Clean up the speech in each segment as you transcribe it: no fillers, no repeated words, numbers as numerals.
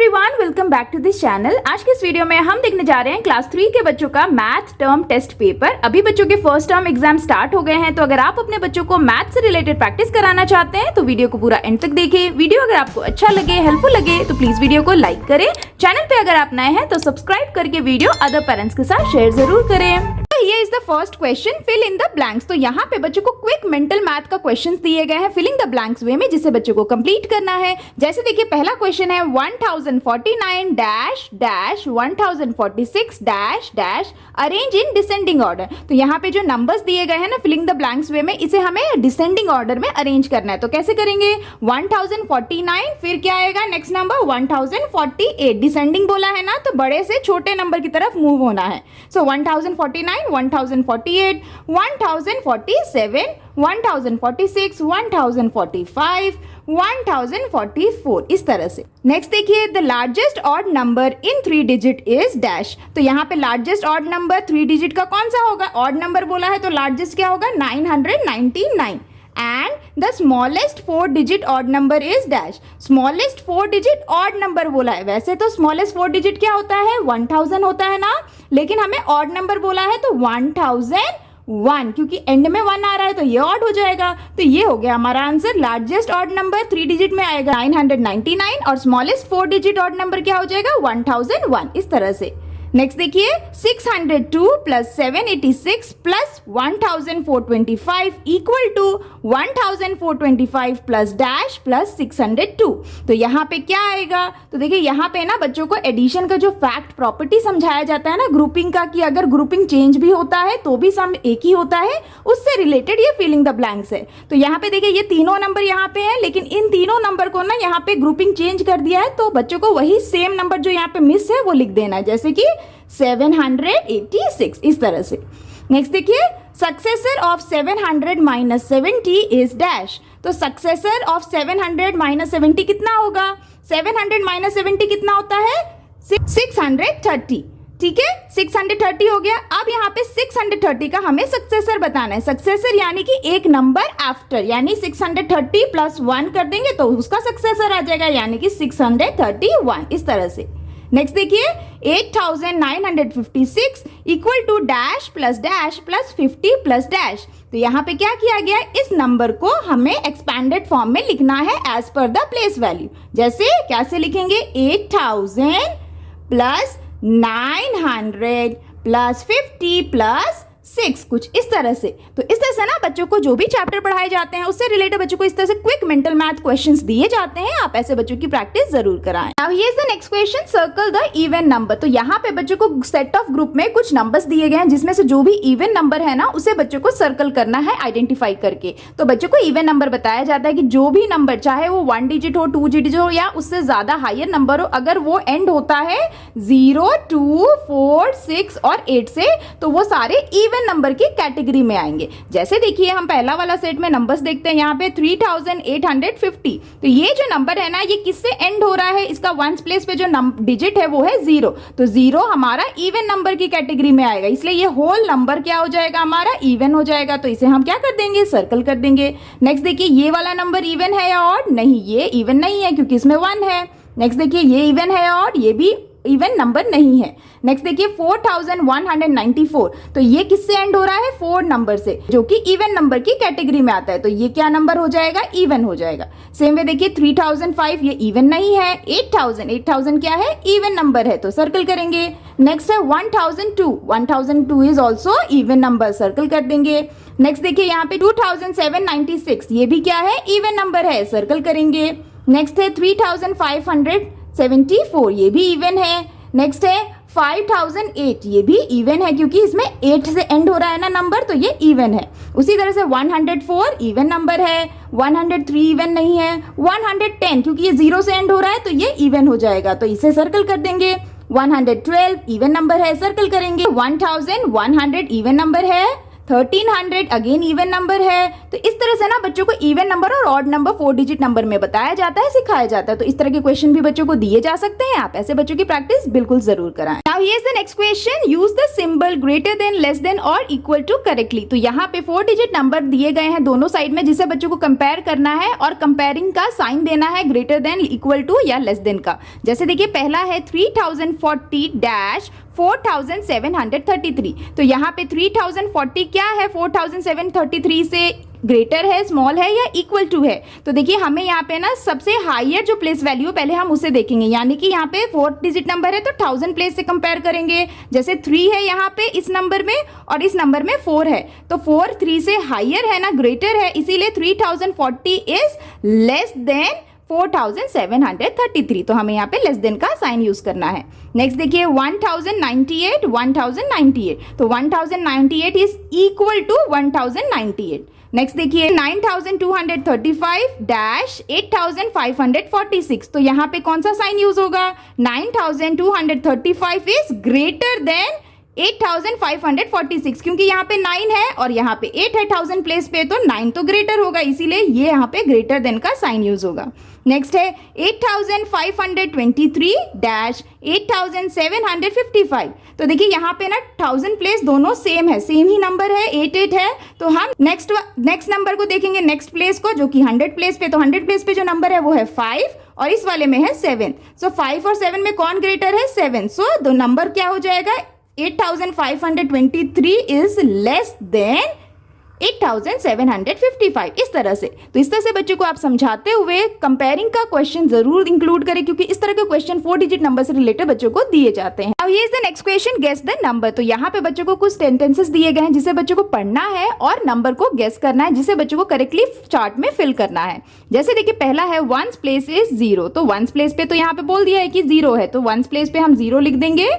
Everyone, welcome back to this channel. आज के इस वीडियो में हम देखने जा रहे हैं क्लास 3 के बच्चों का मैथ टर्म टेस्ट पेपर। अभी बच्चों के फर्स्ट टर्म एग्जाम स्टार्ट हो गए हैं, तो अगर आप अपने बच्चों को मैथ से रिलेटेड प्रैक्टिस कराना चाहते हैं तो वीडियो को पूरा एंड तक देखें। वीडियो अगर आपको अच्छा लगे, हेल्पफुल लगे तो प्लीज वीडियो को लाइक करें। चैनल पे अगर आप नए हैं तो सब्सक्राइब करके वीडियो अदर पेरेंट्स के साथ शेयर जरूर करें। ये is the first question, fill in the blanks. तो यहाँ पे बच्चों को क्विक मेंटल मैथ का क्वेश्चंस दिए गए हैं फिलिंग द ब्लैंक्स वे में, जिसे बच्चों को कंप्लीट करना है। जैसे देखिए पहला क्वेश्चन है 1049 dash dash 1046 dash dash arrange in descending order. तो यहाँ पे जो नंबर्स दिए गए हैं ना फिलिंग द ब्लैंक्स वे में, इसे हमें डिसेंडिंग ऑर्डर में अरेंज करना है। तो कैसे करेंगे? 1049 फिर क्या आएगा नेक्स्ट नंबर 1048। डिसेंडिंग बोला है ना, तो बड़े से छोटे नंबर की तरफ मूव होना है। सो 1049 1048 1047 1046 1045 1044 इस तरह से। नेक्स्ट देखिए the largest odd number in 3 digit is dash. तो यहाँ पे लार्जेस्ट ऑड नंबर 3 डिजिट का कौन सा होगा? ऑड नंबर बोला है तो लार्जेस्ट क्या होगा? 999। And the smallest 4 digit odd number is dash. Smallest 4 digit odd number बोला है, वैसे तो स्मॉलेस्ट 4 डिजिट क्या होता है? 1000 होता है ना, लेकिन हमें ऑड नंबर बोला है तो 1001, क्योंकि एंड में 1 आ रहा है तो ये ऑड हो जाएगा। तो ये हो गया हमारा answer. Largest odd number 3 digit में आएगा 999 और स्मॉलेस्ट 4 डिजिट ऑड नंबर क्या हो जाएगा? 1001 इस तरह से। नेक्स्ट देखिए 602 plus 786 plus 1425 equal to 1425 plus dash plus 602। तो यहाँ पे क्या आएगा? तो देखिए यहाँ पे ना बच्चों को एडिशन का जो फैक्ट प्रॉपर्टी समझाया जाता है ना ग्रुपिंग का, कि अगर ग्रुपिंग चेंज भी होता है तो भी सम एक ही होता है, उससे रिलेटेड ये फिलिंग द ब्लैंक्स है। तो यहाँ पे देखिए ये तीनों नंबर यहाँ पे है, लेकिन इन तीनों नंबर को ना यहाँ पे ग्रुपिंग चेंज कर दिया है, तो बच्चों को वही सेम नंबर जो यहाँ पे मिस है वो लिख देना है, जैसे कि 786 इस तरह से। नेक्स्ट देखिए successor of 700 minus 70 is dash. तो सक्सेसर ऑफ 700 माइनस 70 कितना होगा? 700 माइनस 70 कितना होता है? 630। ठीक है, 630 हो गया। अब यहाँ पे 630 का हमें सक्सेसर बताना है। सक्सेसर यानी कि एक नंबर आफ्टर, यानी 630 प्लस 1 कर देंगे तो उसका सक्सेसर आ जाएगा, यानी कि 631 इस तरह से। नेक्स्ट देखिए 8956 equal to dash plus 50 plus dash. तो यहाँ पे क्या किया गया? इस नंबर को हमें एक्सपैंडेड फॉर्म में लिखना है as per the place value. जैसे कैसे लिखेंगे? 8000 प्लस 900 प्लस 50 प्लस 6, कुछ इस तरह से। तो इस तरह से ना बच्चों को जो भी चैप्टर पढ़ाए जाते हैं उससे रिलेटेड बच्चों को इस तरह से क्विक मेंटल मैथ क्वेश्चंस दिए जाते हैं। आप ऐसे बच्चों की प्रैक्टिस जरूर कराएं। Now here is the next question, circle the even number. तो यहाँ पे बच्चों को सेट ऑफ ग्रुप में कुछ नंबर्स दिए गए हैं, जिसमें से जो भी इवन नंबर है ना उसे बच्चों को सर्कल करना है आइडेंटिफाई करके। तो बच्चों को इवन नंबर बताया जाता है कि जो भी नंबर, चाहे वो 1 डिजिट हो, 2 डिजिट हो या उससे ज्यादा हायर नंबर हो, अगर वो एंड होता है 0, 2, 4, 6 और 8 से, तो वो सारे इवन नंबर की कैटेगरी में आएंगे। जैसे देखिए हम पहला वाला सेट में नंबर्स देखते हैं, यहाँ पे 3850। तो ये जो नंबर है ना ये किससे एंड हो रहा है? इसका वंस प्लेस पे जो डिजिट है वो है 0, तो 0 हमारा इवन नंबर की कैटेगरी में आएगा, इसलिए ये होल नंबर क्या हो जाएगा? हमारा इवन हो जाएगा। तो इसे हम क्या कर देंगे? सर्कल कर देंगे। नेक्स्ट देखिए ये वाला नंबर इवन है या ऑड? नहीं, ये इवन नहीं है क्योंकि इसमें 1 है। नेक्स्ट देखिए ये इवन है ऑड? ये भी इवन नंबर नहीं है। नेक्स्ट देखिए 4194। तो ये किससे एंड हो रहा है? 4 नंबर से, जो कि इवन नंबर की कैटेगरी में आता है, तो ये क्या नंबर हो जाएगा? इवन हो जाएगा। सेम वे देखिए 3005, ये इवन नहीं है। 8000 क्या है? इवन नंबर है, तो सर्कल करेंगे। नेक्स्ट है 1002 is also even number, circle कर देंगे। नेक्स्ट देखिए यहाँ पे 2796, ये भी क्या है? इवन नंबर है, सर्कल करेंगे। नेक्स्ट है 3574, ये भी इवन है। नेक्स्ट है 5008, ये भी इवन है क्योंकि इसमें 8 से एंड हो रहा है ना नंबर, तो ये इवन है। उसी तरह से 104 इवन नंबर है। 103 इवन नहीं है। 110 क्योंकि ये 0 से एंड हो रहा है तो ये इवन हो जाएगा, तो इसे सर्कल कर देंगे। 112 इवन नंबर है, सर्कल करेंगे। 1100 इवन नंबर है। 1300 अगेन इवन नंबर है। तो इस तरह से ना बच्चों को इवन नंबर और ऑड नंबर 4 डिजिट नंबर में बताया जाता है, सिखाया जाता है। तो इस तरह के क्वेश्चन भी बच्चों को दिए जा सकते हैं, आप ऐसे बच्चों की प्रैक्टिस बिल्कुल जरूर कराएं। Now here is the next question, use the symbol greater than, less than और इक्वल टू करेक्टली। तो यहाँ पे 4 डिजिट नंबर दिए गए हैं दोनों साइड में, जिसे बच्चों को कंपेयर करना है और कंपेयरिंग का साइन देना है ग्रेटर देन, इक्वल टू या लेस देन का। जैसे देखिए पहला है 3040-4733। तो यहाँ पे 3040 क्या है, 4733 से ग्रेटर है, स्मॉल है या इक्वल टू है। तो देखिए हमें यहाँ पे ना सबसे हाईएस्ट जो प्लेस वैल्यू पहले हम उसे देखेंगे, यानी कि यहाँ पे 4 डिजिट नंबर है तो 1000 प्लेस से कंपेयर करेंगे। जैसे 3 है यहाँ पे इस नंबर में और इस नंबर में 4 है, तो 4 3 से हाईयर है ना, ग्रेटर है, इसीलिए 3040 इज लेस देन 4733। तो हमें यहाँ पे लेस देन का साइन यूज करना है। नेक्स्ट देखिए 1098 तो 1098 इज इक्वल टू 1098। नेक्स्ट देखिए 9235-8546। तो यहाँ पे कौन सा साइन यूज होगा, 9235 इज ग्रेटर देन 8546, क्योंकि यहाँ पे 9 है और यहाँ पे 8 है 1000 प्लेस पे, तो 9 तो ग्रेटर होगा, इसीलिए ये यहाँ पे ग्रेटर देन का साइन यूज होगा। नेक्स्ट है 8523-8755। तो देखिए यहाँ पे ना 1000 प्लेस दोनों सेम है, सेम ही नंबर है, 88 है। तो हम नेक्स्ट नंबर को देखेंगे, नेक्स्ट प्लेस को, जो कि 100 प्लेस पे। तो 100 प्लेस पे जो नंबर है वो है 5 और इस वाले में है 7। सो 5 और 7 में कौन ग्रेटर है, 7। सो दो नंबर क्या हो जाएगा, 8523 इज लेस देन 8755, इस तरह से। तो इस तरह से बच्चों को आप समझाते हुए कंपेयरिंग का क्वेश्चन जरूर इंक्लूड करें, क्योंकि इस तरह के क्वेश्चन 4 डिजिट नंबर से रिलेटेड बच्चों को दिए जाते हैं। अब ये is the next question, guess the number. तो यहाँ पे बच्चों को कुछ सेंटेंसेस दिए गए हैं जिसे बच्चों को पढ़ना है और नंबर को गेस करना है, जिसे बच्चों को करेक्टली चार्ट में फिल करना है। जैसे देखिए पहला है 1's प्लेस इज 0। तो 1's प्लेस पे तो यहाँ पे बोल दिया है कि 0 है, तो 1's प्लेस पे हम 0 लिख देंगे।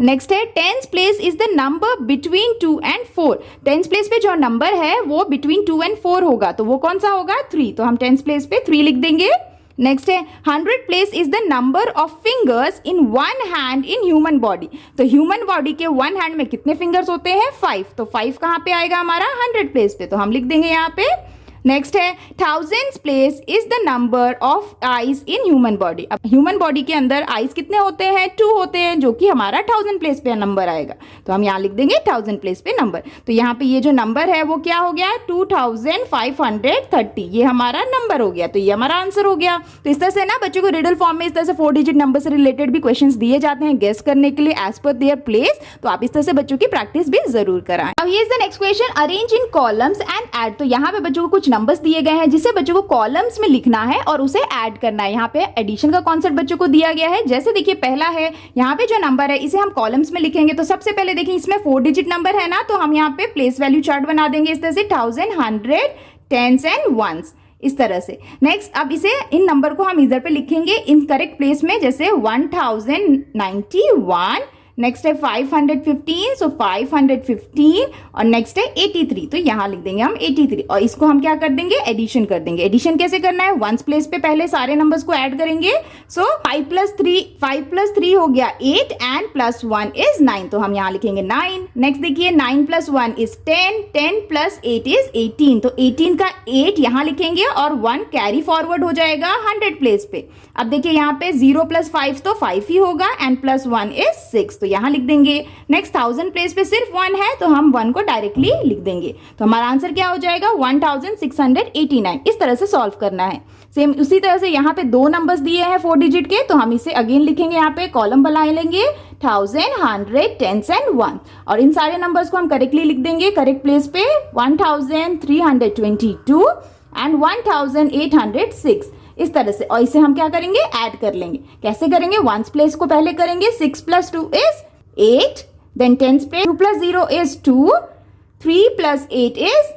नेक्स्ट है 10th place is the number between 2 and 4। 10th place पे जो नंबर है वो बिटवीन 2 and 4 होगा, तो वो कौन सा होगा, 3। तो हम 10th प्लेस पे 3 लिख देंगे। नेक्स्ट है 100 place is the number of fingers in 1 hand in human body. तो ह्यूमन बॉडी के 1 हैंड में कितने फिंगर्स होते हैं, 5। तो 5 कहाँ पे आएगा हमारा, 100 प्लेस पे, तो हम लिख देंगे यहाँ पे। नेक्स्ट है 1000th place is the number of eyes in human body. अब ह्यूमन बॉडी के अंदर आईज कितने होते हैं, 2 होते हैं, जो कि हमारा 1000 प्लेस पे नंबर आएगा। तो हम यहाँ लिख देंगे 1000 प्लेस पे नंबर। तो यहाँ पे ये जो नंबर है वो क्या हो गया, 2530, ये हमारा नंबर हो गया, तो ये हमारा आंसर हो गया। तो इस तरह से ना बच्चों को रिडल फॉर्म में इस तरह से 4 डिजिट नंबर से रिलेटेड भी क्वेश्चंस दिए जाते हैं गेस करने के लिए एज पर देयर प्लेस। तो आप इस तरह से बच्चों की प्रैक्टिस भी जरूर कराएं। अब ये is the next question, arrange in columns and add. तो यहाँ पे बच्चों को कुछ नंबर्स दिए गए हैं जिसे बच्चों को कॉलम्स में लिखना है और उसे ऐड करना है। यहाँ पे एडिशन का कॉन्सेप्ट बच्चों को दिया गया है। जैसे देखिए पहला है, यहाँ पे जो नंबर है इसे हम कॉलम्स में लिखेंगे। तो सबसे पहले देखिए इसमें 4 डिजिट नंबर है ना, तो हम यहाँ पे प्लेस वैल्यू चार्ट बना देंगे इस तरह से 1000, 100, 10s and 1s, इस तरह से। नेक्स्ट अब इसे इन नंबर को हम इधर पे लिखेंगे इन करेक्ट प्लेस में, जैसे 1091। नेक्स्ट है 515, सो 515 और नेक्स्ट है 83, तो यहाँ लिख देंगे हम 83 और इसको हम क्या कर देंगे, एडिशन कर देंगे। एडिशन कैसे करना है, 1s प्लेस पे पहले सारे नंबर्स को ऐड करेंगे। सो 5 + 3 हो गया 8 एंड +1 इज 9, तो हम यहाँ लिखेंगे 9। नेक्स्ट देखिए 9 + 1 इज 10, 10 + 8 इज 18, तो 18 का 8 यहाँ लिखेंगे और 1 कैरी फॉरवर्ड हो जाएगा 100 प्लेस पे। अब देखिए यहाँ पे 0 + 5 तो 5 ही होगा एंड +1 इज 6, तो यहाँ लिख देंगे। नेक्स्ट 1000 प्लेस पे सिर्फ 1 है तो हम 1 को डायरेक्टली लिख देंगे। तो हमारा आंसर क्या हो जाएगा, 1689। इस तरह से सॉल्व करना है। सेम उसी तरह से यहाँ पे 2 नंबर्स दिए हैं 4 डिजिट के, तो हम इसे अगेन लिखेंगे, यहाँ पे कॉलम बना लेंगे 1000, 100, 10s and 1 और इन सारे नंबर्स को हम करेक्टली लिख देंगे करेक्ट प्लेस पे 1322 एंड 1806, इस तरह से। और इसे हम क्या करेंगे, ऐड कर लेंगे। कैसे करेंगे, 1s प्लेस को पहले करेंगे, 6 + 2 इज 8, देन 10s पे 2 + 0 इज 2, 3 + 8 इज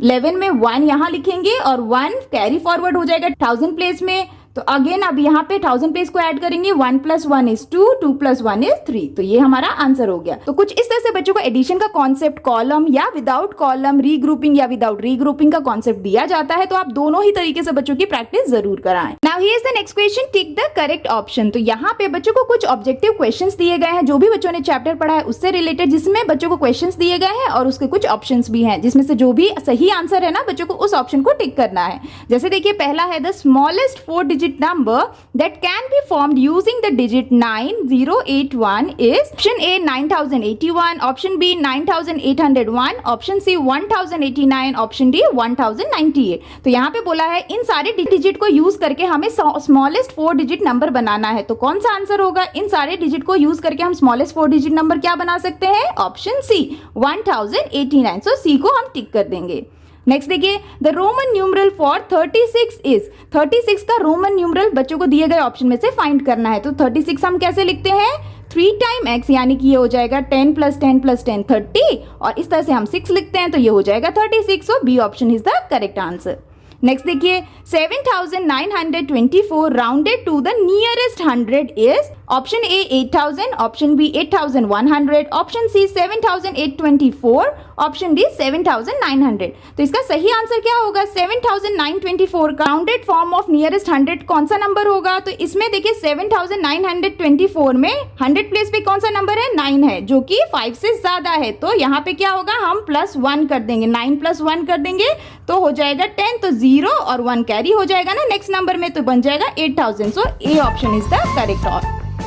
11 में 1 यहाँ लिखेंगे और 1 कैरी फॉरवर्ड हो जाएगा 1000 प्लेस में, तो अगेन अब यहाँ पे 1000 प्लेस को ऐड करेंगे, 1 + 1 = 2, 2 + 1 = 3। तो ये हमारा आंसर हो गया। तो कुछ इस तरह से बच्चों को एडिशन का कॉन्सेप्ट कॉलम या विदाउट कॉलम, रीग्रुपिंग या विदाउट रीग्रुपिंग का कॉन्सेप्ट दिया जाता है। तो आप दोनों ही तरीके से बच्चों की प्रैक्टिस जरूर कराएं। Now here is the next question, tick the correct option. तो यहाँ पे बच्चों को कुछ ऑब्जेक्टिव क्वेश्चंस दिए गए हैं, जो भी बच्चों ने चैप्टर पढ़ा है उससे रिलेटेड, जिसमें बच्चों को क्वेश्चंस दिए गए हैं और उसके कुछ ऑप्शंस भी हैं, जिसमें से जो भी सही आंसर है ना बच्चों को उस ऑप्शन को टिक करना है। जैसे देखिए पहला है the smallest 4 digit number that can be formed using the digit 9081 is option A 9081, option B 9801, option C 1089, option D 1098। तो यहाँ पे बोला है इन सारे डिजिट को यूज करके हमें स्मॉलेस्ट 4 डिजिट नंबर बनाना है। तो कौन सा आंसर होगा? इन सारे डिजिट को यूज करके हम स्मॉलेस्ट 4 डिजिट नंबर क्या बना सकते हैं? Option C 1089। सो सी को हम टिक कर देंगे। नेक्स्ट देखिए the Roman numeral for 36 is, 36 का रोमन न्यूमरल बच्चों को दिए गए ऑप्शन में से फाइंड करना है। तो 36 हम कैसे लिखते हैं? 3 टाइम x, यानी कि ये हो जाएगा 10 + 10 + 10 30, और इस तरह से हम 6 लिखते हैं तो ये हो जाएगा 36। So B option is the correct answer. Next देखिए 7924 rounded to the nearest 100 is, option A 8000, option B 8100, option C 7824, option D 7900। तो इसका सही आंसर क्या होगा? 7924 का राउंडेड फॉर्म ऑफ नियरेस्ट 100 कौन सा नंबर होगा? तो इसमें देखिए 7924 में 100 प्लेस पे कौन सा नंबर है? 9 है, जो कि 5 से ज्यादा है। तो यहाँ पे क्या होगा? हम +1 कर देंगे, 9 + 1 कर देंगे तो हो जाएगा 10। तो 0 और 1 कैरी हो जाएगा ना नेक्स्ट नंबर में, तो बन जाएगा 8000। So A option is the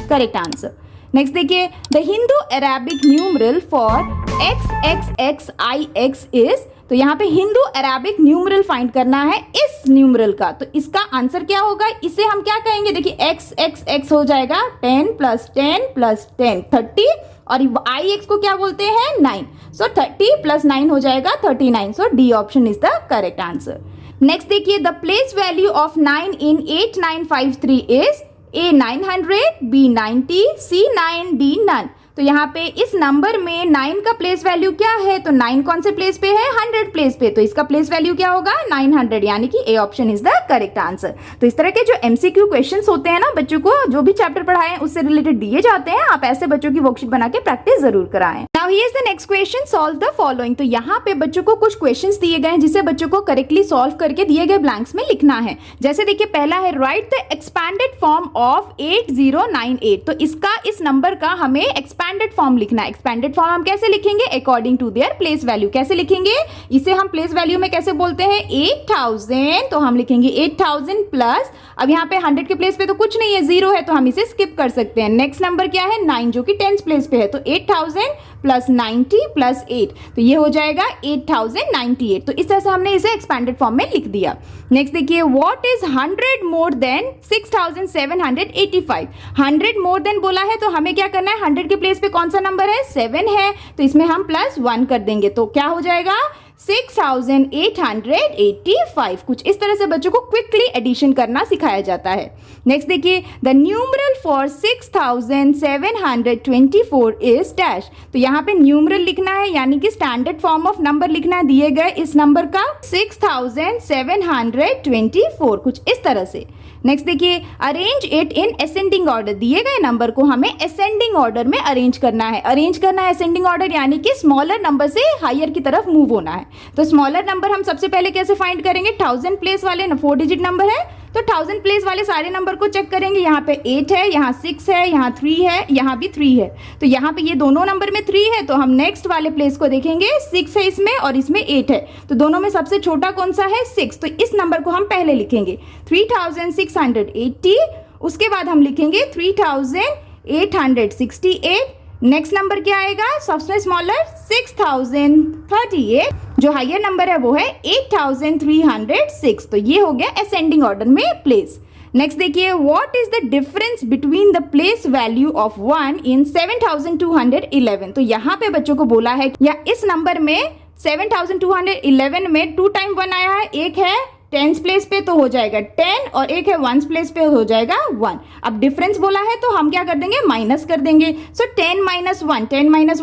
correct answer. Next देखिए the Hindu Arabic numeral for XXXIX is, तो यहाँ पे हिंदू अरेबिक न्यूमरल फाइंड करना है इस न्यूमरल का। तो इसका आंसर क्या होगा? इसे हम क्या कहेंगे? देखिए XXX हो जाएगा 10 + 10 + 10 30, और IX को क्या बोलते हैं? 9। सो 30 + 9 हो जाएगा 39। So D option is the correct answer. Next देखिए the place value of 9 in 8953 is A 900, B 90, C 9, D none। तो यहाँ पे इस नंबर में 9 का प्लेस वैल्यू क्या है? तो 9 कौन से प्लेस पे है? 100 प्लेस पे। तो इसका प्लेस वैल्यू क्या होगा? 900, यानी कि ए option is the correct answer. तो इस तरह के जो MCQ क्वेश्चंस होते हैं ना बच्चों को, जो भी चैप्टर पढ़ाए हैं उससे रिलेटेड दिए जाते हैं, आप ऐसे बच्चों की वर्कशीट बना के प्रैक्टिस जरूर कराएं। Now here is the next question, solve the following. तो यहाँ पे बच्चों को कुछ क्वेश्चंस दिए गए हैं जिसे बच्चों को करेक्टली सॉल्व करके दिए गए ब्लैंक्स में लिखना है। जैसे देखिए पहला है right the expanded form of 8098। तो इसका इस नंबर का हमें एक्सपैंडेड फॉर्म लिखना है। एक्सपैंडेड फॉर्म हम कैसे लिखेंगे? According to their place value. कैसे लिखेंगे इसे? हम प्लेस वैल्यू में कैसे बोलते हैं? 8000, तो हम लिखेंगे 8000 प्लस, अब यहाँ पे 100 के प्लेस पे तो कुछ नहीं है, 0 है, तो हम इसे स्किप कर सकते हैं। नेक्स्ट नंबर क्या है? 9, जो कि 10th प्लेस पे है। तो 8000 + 90 + 8, तो ये हो जाएगा 8098। तो इस तरह से हमने इसे एक्सपैंडेड फॉर्म में लिख दिया। नेक्स्ट देखिए what is 100 more than 6785। 100 more than बोला है तो हमें क्या करना है? 100 के प्लेस पे कौन सा नंबर है? 7 है, तो इसमें हम +1 कर देंगे, तो क्या हो जाएगा? 6885। कुछ इस तरह से बच्चों को क्विकली एडिशन करना सिखाया जाता है। नेक्स्ट देखिए the numeral for 6724 is dash. तो यहाँ पे न्यूमरल लिखना है, यानी कि स्टैंडर्ड फॉर्म ऑफ नंबर लिखना है दिए गए इस नंबर का 6724, कुछ इस तरह से। नेक्स्ट देखिए arrange it in ascending order. दिए गए नंबर को हमें असेंडिंग ऑर्डर में अरेंज करना है। अरेंज करना है असेंडिंग ऑर्डर, यानी कि स्मॉलर नंबर से हायर की तरफ मूव होना है। तो स्मॉलर नंबर हम सबसे पहले कैसे फाइंड करेंगे? 1000 प्लेस वाले 4 डिजिट नंबर है, तो 1000 प्लेस वाले सारे नंबर को चेक करेंगे। यहाँ पे 8 है, यहाँ 6 है, यहाँ 3 है, यहाँ भी 3 है। तो यहाँ पे ये दोनों नंबर में 3 है, तो हम नेक्स्ट वाले प्लेस को देखेंगे, 6 है इसमें और इसमें 8 है, तो दोनों में सबसे छोटा कौन सा है? 6। तो इस नंबर को हम पहले लिखेंगे 3680। उसके बाद हम लिखेंगे 3868। नेक्स्ट नंबर क्या आएगा? सबसे स्मॉलर 6038। जो हायर नंबर है वो है 8306। तो ये हो गया असेंडिंग ऑर्डर में प्लेस। नेक्स्ट देखिए what is the difference between the place value of 1 इन 7211। तो यहाँ पे बच्चों को बोला है या इस नंबर में 7211 में 2 टाइम 1 आया है, एक है 10th प्लेस पे तो हो जाएगा 10 और एक है 1st प्लेस पे हो जाएगा 1। अब डिफरेंस बोला है तो हम क्या कर देंगे? माइनस कर देंगे। सो 10 - 1, 10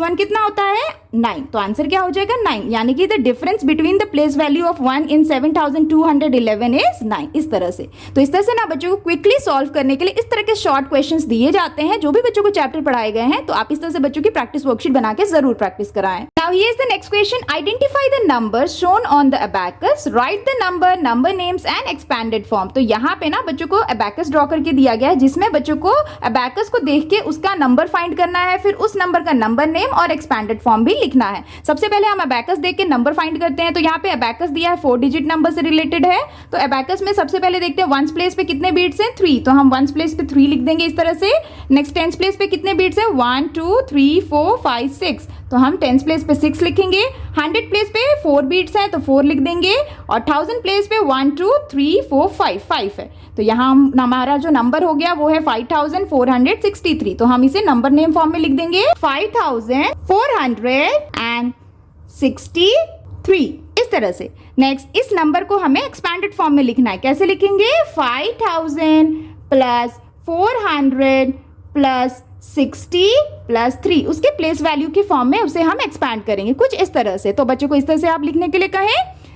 - 1 कितना होता है? 9। तो आंसर क्या हो जाएगा 9, यानी कि the difference between the place value of 1 in 7211 is 9। इस तरह से, तो इस तरह से ना बच्चों को क्विकली सॉल्व करने के लिए इस तरह के शॉर्ट क्वेश्चंस दिए जाते हैं जो भी बच्चों को चैप्टर पढ़ाए गए हैं। तो आप इस तरह से बच्चों की प्रैक्टिस वर्कशीट बना के जरूर प्रैक्टिस कराएं। Now here is the next question, identify the numbers shown on the abacus, right the number names and expanded form. तो यहाँ पे ना बच्चों को अबैकस ड्रॉ करके दिया गया है जिसमें बच्चों को अबैकस को देख के उसका नंबर फाइंड करना है, फिर उस नंबर का नंबर नेम और एक्सपैंडेड फॉर्म भी लिखना है। सबसे पहले हम अबैकस देख के नंबर फाइंड करते हैं। तो यहाँ पे अबैकस दिया है 4 डिजिट नंबर से रिलेटेड है। तो अबैकस में सबसे पहले देखते हैं वंस प्लेस पे कितने बीट्स हैं 3, तो हम वंस प्लेस पे 3 लिख देंगे इस तरह से। नेक्स्ट टेंस प्लेस पे कितने बीट्स हैं 1 2 3 4 5 6, तो हम टेंस प्लेस पे 6 लिखेंगे। 100 प्लेस पे 4 बीट्स हैं तो 4 लिख देंगे, और 1000 प्लेस पे 1 2 3 4 5 है। तो यहाँ हमारा जो नंबर हो गया वो है 5463। तो हम इसे नंबर नेम फॉर्म में लिख देंगे 5463 इस तरह से। नेक्स्ट इस नंबर को हमें एक्सपैंडेड फॉर्म में लिखना है। कैसे लिखेंगे 5000 प्लस 400 प्लस 60 प्लस 3, उसके प्लेस वैल्यू की फॉर्म में उसे हम एक्सपैंड करेंगे कुछ इस तरह से। तो बच्चों को इस तरह से आप लिखने के लिए कहें।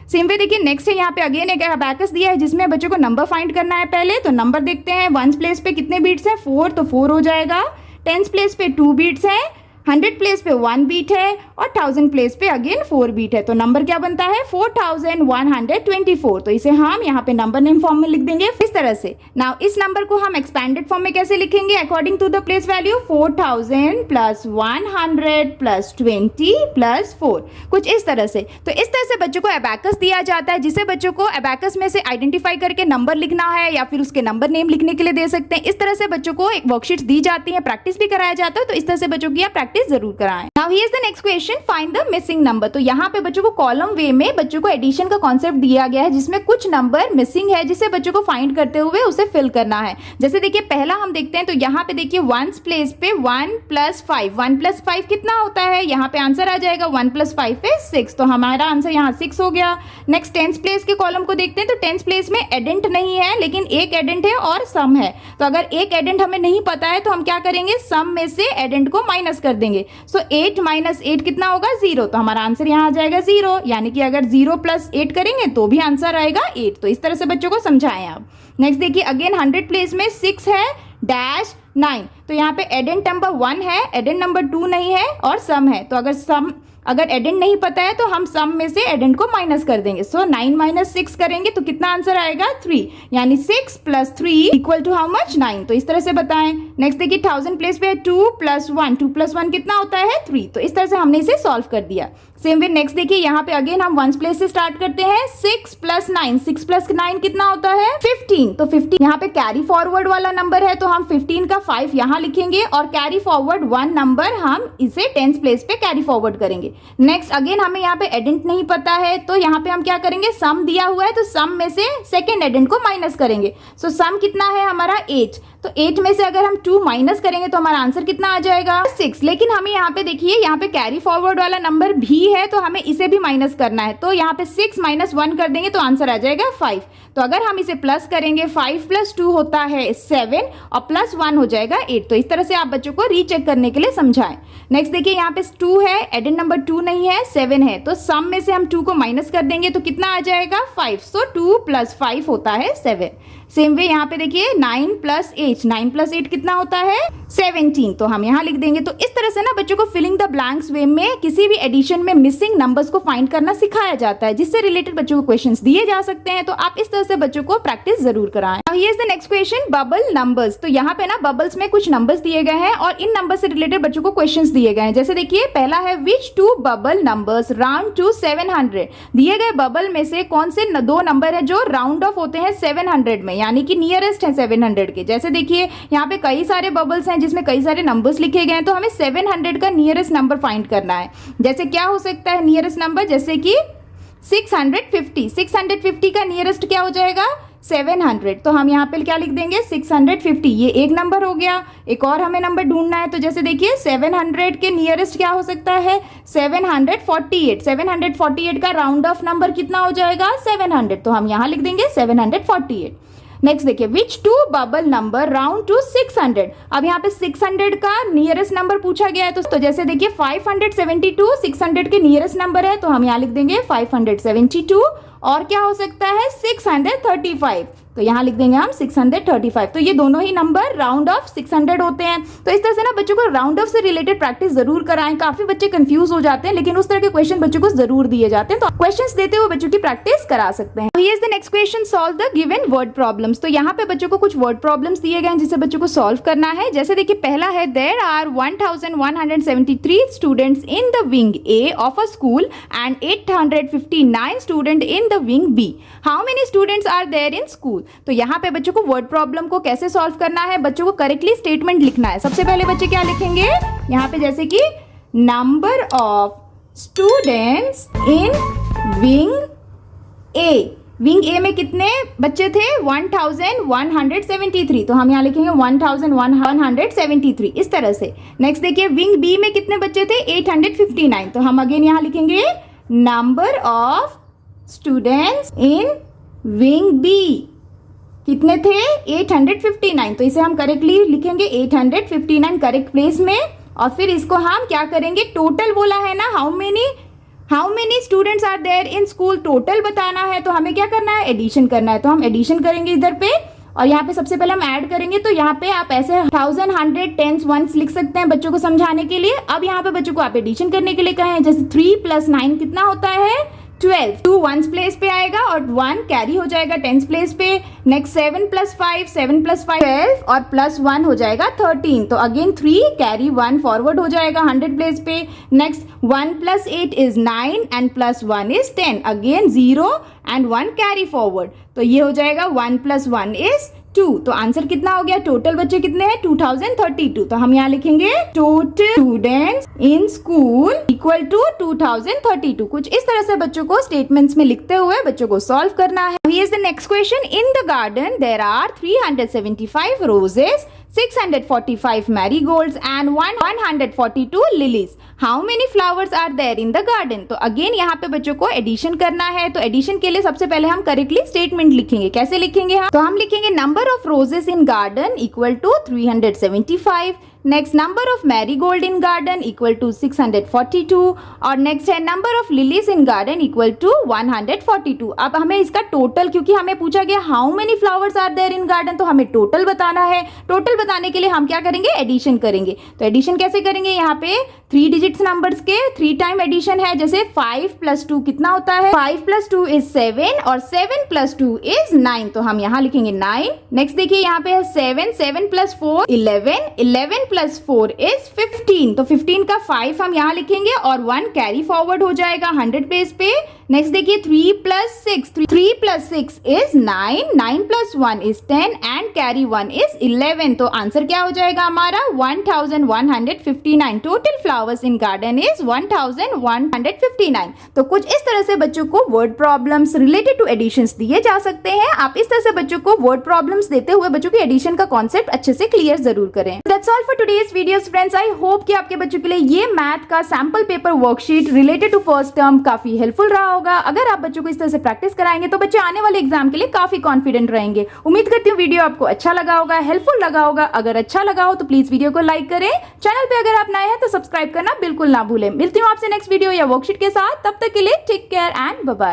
सेम वे देखिए नेक्स्ट है यहाँ पे अगेन एक अबैकस दिया है जिसमें बच्चों को नंबर फाइंड करना है। पहले तो नंबर देखते हैं, वंस प्लेस पे कितने बीट्स हैं 4, तो 4 हो जाएगा। टेंस प्लेस पे 2 बीट्स है, 100 प्लेस पे 1 बीट है, और 1000 प्लेस पे अगेन 4 बीट है। तो नंबर क्या बनता है 4124। तो इसे हम यहाँ पे नंबर नेम फॉर्म में लिख देंगे इस तरह से। नाउ इस नंबर को हम एक्सपैंडेड फॉर्म में कैसे लिखेंगे according to the place value 4000 plus 100 plus 20 plus 4, कुछ इस तरह से। तो इस तरह से बच्चों को अबैकस दिया जाता है जिसे बच्चों को अबैकस में से आइडेंटिफाई करके नंबर लिखना है या फिर उसके नंबर नेम लिखने के लिए दे सकते हैं। इस तरह से बच्चों को एक वर्कशीट दी जाती है, प्रैक्टिस भी कराया जाता है। तो इस तरह से बच्चों की आप प्रैक्टिस जरूर कराएं। Now here is the next question, find the missing number. तो यहाँ पे बच्चों को कॉलम वे में बच्चों को एडिशन का कॉन्सेप्ट दिया गया है जिसमें कुछ नंबर मिसिंग है जिसे बच्चों को फाइंड करते हुए उसे फिल करना है। जैसे देखिए पहला हम देखते हैं, तो यहाँ पे देखिए वंस प्लेस पे 1 प्लस 5 कितना होता है, यहाँ पे आंसर आ जाएगा 1 प्लस 5 पे 6, तो हमारा आंसर यहाँ 6 हो गया। नेक्स्ट टेंस प्लेस के कॉलम को देखते हैं, तो टेंस प्लेस में एडेंट नहीं है लेकिन एक एडेंट है और सम है। तो अगर एक एडेंट हमें नहीं पता है तो हम क्या करेंगे, सम में से एडेंट को माइनस कर देंगे। सो 8 माइनस 8 कितना होगा 0, तो हमारा आंसर यहाँ आ जाएगा 0, यानी कि अगर 0 प्लस 8 करेंगे तो भी आंसर आएगा 8। तो इस तरह से बच्चों को समझाएं आप। नेक्स्ट देखिए अगेन 100 प्लेस में 6 है डैश 9, तो यहाँ पे एडेंट नंबर 1 है, एडेंट नंबर 2 नहीं है और सम है। तो अगर एडेंट नहीं पता है तो हम सम में से एडेंट को माइनस कर देंगे। सो 9 माइनस 6 करेंगे तो कितना आंसर आएगा 3, यानी 6 plus 3 equal to how much 9। तो इस तरह से बताएं। नेक्स्ट देखिए 1000 प्लेस पे 2 प्लस 1 कितना होता है 3। तो इस तरह से हमने इसे सॉल्व कर दिया। सेम वे नेक्स्ट देखिए यहाँ पे अगेन हम वंस प्लेस से स्टार्ट करते हैं। 6 प्लस 9 कितना होता है 15। तो 15 यहाँ पे कैरी फॉरवर्ड वाला नंबर है तो हम 15 का 5 यहाँ लिखेंगे और कैरी फॉरवर्ड 1 नंबर हम इसे टेंस प्लेस पे कैरी फॉरवर्ड करेंगे। नेक्स्ट अगेन हमें यहाँ पे एडेंट नहीं पता है तो यहाँ पे हम क्या करेंगे, सम दिया हुआ है तो सम में से सेकेंड एडेंट को माइनस करेंगे। सो सम कितना है हमारा 8, तो 8 में से अगर हम 2 माइनस करेंगे तो हमारा आंसर कितना आ जाएगा 6। लेकिन हमें यहाँ पे देखिए यहाँ पे कैरी फॉरवर्ड वाला नंबर भी है तो हमें इसे भी माइनस करना है। तो यहाँ पे 6 माइनस 1 कर देंगे तो आंसर आ जाएगा 5। तो अगर हम इसे प्लस करेंगे 5 प्लस 2 होता है 7 और प्लस 1 हो जाएगा 8। तो इस तरह से आप बच्चों को रीचेक करने के लिए समझाएं। नेक्स्ट देखिए यहाँ पे 2 है, एडेंट नंबर 2 नहीं है, 7 है, तो सम में से हम 2 को माइनस कर देंगे तो कितना आ जाएगा 5। सो 2 प्लस 5 होता है 7। सेम वे यहाँ पे देखिए 9 प्लस 8 कितना होता है 17। तो हम यहाँ लिख देंगे। तो इस तरह से ना बच्चों को फिलिंग द ब्लैंक्स वे में किसी भी एडिशन में मिसिंग नंबर्स को फाइंड करना सिखाया जाता है जिससे रिलेटेड बच्चों को क्वेश्चंस दिए जा सकते हैं। तो आप इस तरह से बच्चों को प्रैक्टिस जरूर कराएं। अब here is the next question, bubble numbers. तो यहाँ पे ना बबल्स में कुछ नंबर्स दिए गए हैं और इन नंबर से रिलेटेड बच्चों को क्वेश्चंस दिए गए हैं। जैसे देखिए पहला है विच 2 बबल नंबर्स राउंड टू 700। दिए गए बबल में से कौन से 2 नंबर है जो राउंड ऑफ होते हैं 700 में, यानी कि नियरेस्ट है 700 के। जैसे देखिए यहाँ पे कई सारे बबल्स हैं जिसमें कई सारे नंबर्स लिखे गए हैं तो हमें 700 का नियरेस्ट नंबर फाइंड करना है। जैसे क्या हो सकता है नियरेस्ट नंबर, जैसे कि 650 का नियरेस्ट क्या हो जाएगा 700। तो हम यहाँ पे क्या लिख देंगे 650, ये एक नंबर हो गया। एक और हमें नंबर ढूंढना है तो जैसे देखिए 700 के नियरेस्ट क्या हो सकता है 748 का राउंड ऑफ नंबर कितना हो जाएगा 700। तो हम यहाँ लिख देंगे 748। नेक्स्ट देखिए, which two bubble number round to 600। अब यहाँ पे 600 का नियरेस्ट नंबर पूछा गया है, तो जैसे देखिए 572 600 के नियरेस्ट नंबर है, तो हम यहाँ लिख देंगे 572, और क्या हो सकता है 635, तो यहाँ लिख देंगे हम 635। तो ये दोनों ही नंबर राउंड ऑफ 600 होते हैं। तो इस तरह से ना बच्चों को राउंड ऑफ से रिलेटेड प्रैक्टिस जरूर कराएं। काफी बच्चे कंफ्यूज हो जाते हैं, लेकिन उस तरह के क्वेश्चन बच्चों को जरूर दिए जाते हैं, तो क्वेश्चंस देते हुए बच्चों की प्रैक्टिस करा सकते हैं। Here is the next question, solve the given word problems. तो यहाँ पे बच्चों को कुछ वर्ड प्रॉब्लम्स दिए गए हैं जिसे बच्चों को सॉल्व करना है। जैसे देखिए पहला है, there are 1173 students in the wing A of a school and 859 student in the wing B, how many students are there in school. तो यहाँ पे बच्चों को वर्ड प्रॉब्लम को कैसे सॉल्व करना है, बच्चों को करेक्टली स्टेटमेंट लिखना है। सबसे पहले बच्चे क्या लिखेंगे यहाँ पे, जैसे कि number of students in wing A, wing A में कितने बच्चे थे 1173, तो हम यहाँ लिखेंगे 1173 इस तरह से। नेक्स्ट देखिए विंग बी में कितने बच्चे थे 859, तो हम अगेन यहाँ लिखेंगे number of students in wing B कितने थे 859, तो इसे हम करेक्टली लिखेंगे 859 करेक्ट प्लेस में। और फिर इसको हम क्या करेंगे, टोटल बोला है ना, how many students are there in school, total बताना है, तो हमें क्या करना है एडिशन करना है, तो हम एडिशन करेंगे इधर पे। और यहाँ पे सबसे पहले हम ऐड करेंगे, तो यहाँ पे आप ऐसे 1000 100 10s 1s लिख सकते हैं बच्चों को समझाने के लिए। अब यहाँ पे बच्चों को आप एडिशन करने के लिए कहें, जैसे 3 + 9 कितना होता है 12, 2 1s प्लेस पे आएगा और 1 कैरी हो जाएगा 10s प्लेस पे। नेक्स्ट 7 + 5 7 + 5 12 और +1 हो जाएगा 13, तो अगेन 3 कैरी 1 फॉरवर्ड हो जाएगा 100 प्लेस पे। Next 1 + 8 is 9 and +1 is 10, again 0 and 1 carry forward, तो ये हो जाएगा 1 + 1 इज 2। तो आंसर कितना हो गया, टोटल बच्चे कितने हैं 2032, तो हम यहाँ लिखेंगे total students in school equal to 2032। कुछ इस तरह से बच्चों को स्टेटमेंट्स में लिखते हुए बच्चों को सॉल्व करना है। Here is the next question, in the garden there are 375 roses, 645 marigolds and 142 lilies. How many flowers are there in the garden? तो अगेन यहाँ पे बच्चों को एडिशन करना है, तो एडिशन के लिए सबसे पहले हम करेक्टली स्टेटमेंट लिखेंगे। कैसे लिखेंगे हम, तो हम लिखेंगे number of roses in garden equal to 375, next number of marigold in garden equal to 642, और नेक्स्ट है number of lilies in garden equal to 142। अब हमें इसका टोटल, क्योंकि हमें पूछा गया how many flowers are there in garden, तो हमें टोटल बताना है। टोटल बताने के लिए हम क्या करेंगे एडिशन करेंगे। तो एडिशन कैसे करेंगे, यहाँ पे 3 डिजिट्स नंबर्स के 3 टाइम एडिशन है। जैसे 5 + 2 कितना होता है 5 + 2 इज 7 और 7 + 2 इज 9, तो हम यहाँ लिखेंगे 9। नेक्स्ट देखिए यहाँ पे है 7 7 + 4 11 11 + 4 इज 15, तो 15 का 5 हम यहाँ लिखेंगे और 1 कैरी फॉरवर्ड हो जाएगा 100 पेज पे। नेक्स्ट देखिए 3 + 6 3 + 6 is 9 9 + 1 is 10 and carry 1 is 11, तो आंसर क्या हो जाएगा हमारा 1159। Total flowers in garden is 1159। तो कुछ इस तरह से बच्चों को word problems related to additions दिए जा सकते हैं। आप इस तरह से बच्चों को वर्ड प्रॉब्लम्स देते हुए बच्चों की एडिशन का कॉन्सेप्ट अच्छे से क्लियर जरूर करें। That's all for today's videos friends. I hope कि आपके बच्चों के लिए ये मैथ का sample paper worksheet related to first term काफी हेल्पफुल रहा होगा। अगर आप बच्चों को इस तरह से प्रैक्टिस कराएंगे तो बच्चे आने वाले एग्जाम के लिए काफी कॉन्फिडेंट रहेंगे। उम्मीद करती हूँ वीडियो आपको अच्छा लगा होगा, हेल्पफुल लगा होगा। अगर अच्छा लगा हो तो प्लीज वीडियो को लाइक करें। चैनल पे अगर आप नए हैं तो सब्सक्राइब करना बिल्कुल ना भूलें। मिलती हूँ आपसे नेक्स्ट वीडियो या वर्कशीट के साथ, तब तक के लिए take care and bye bye.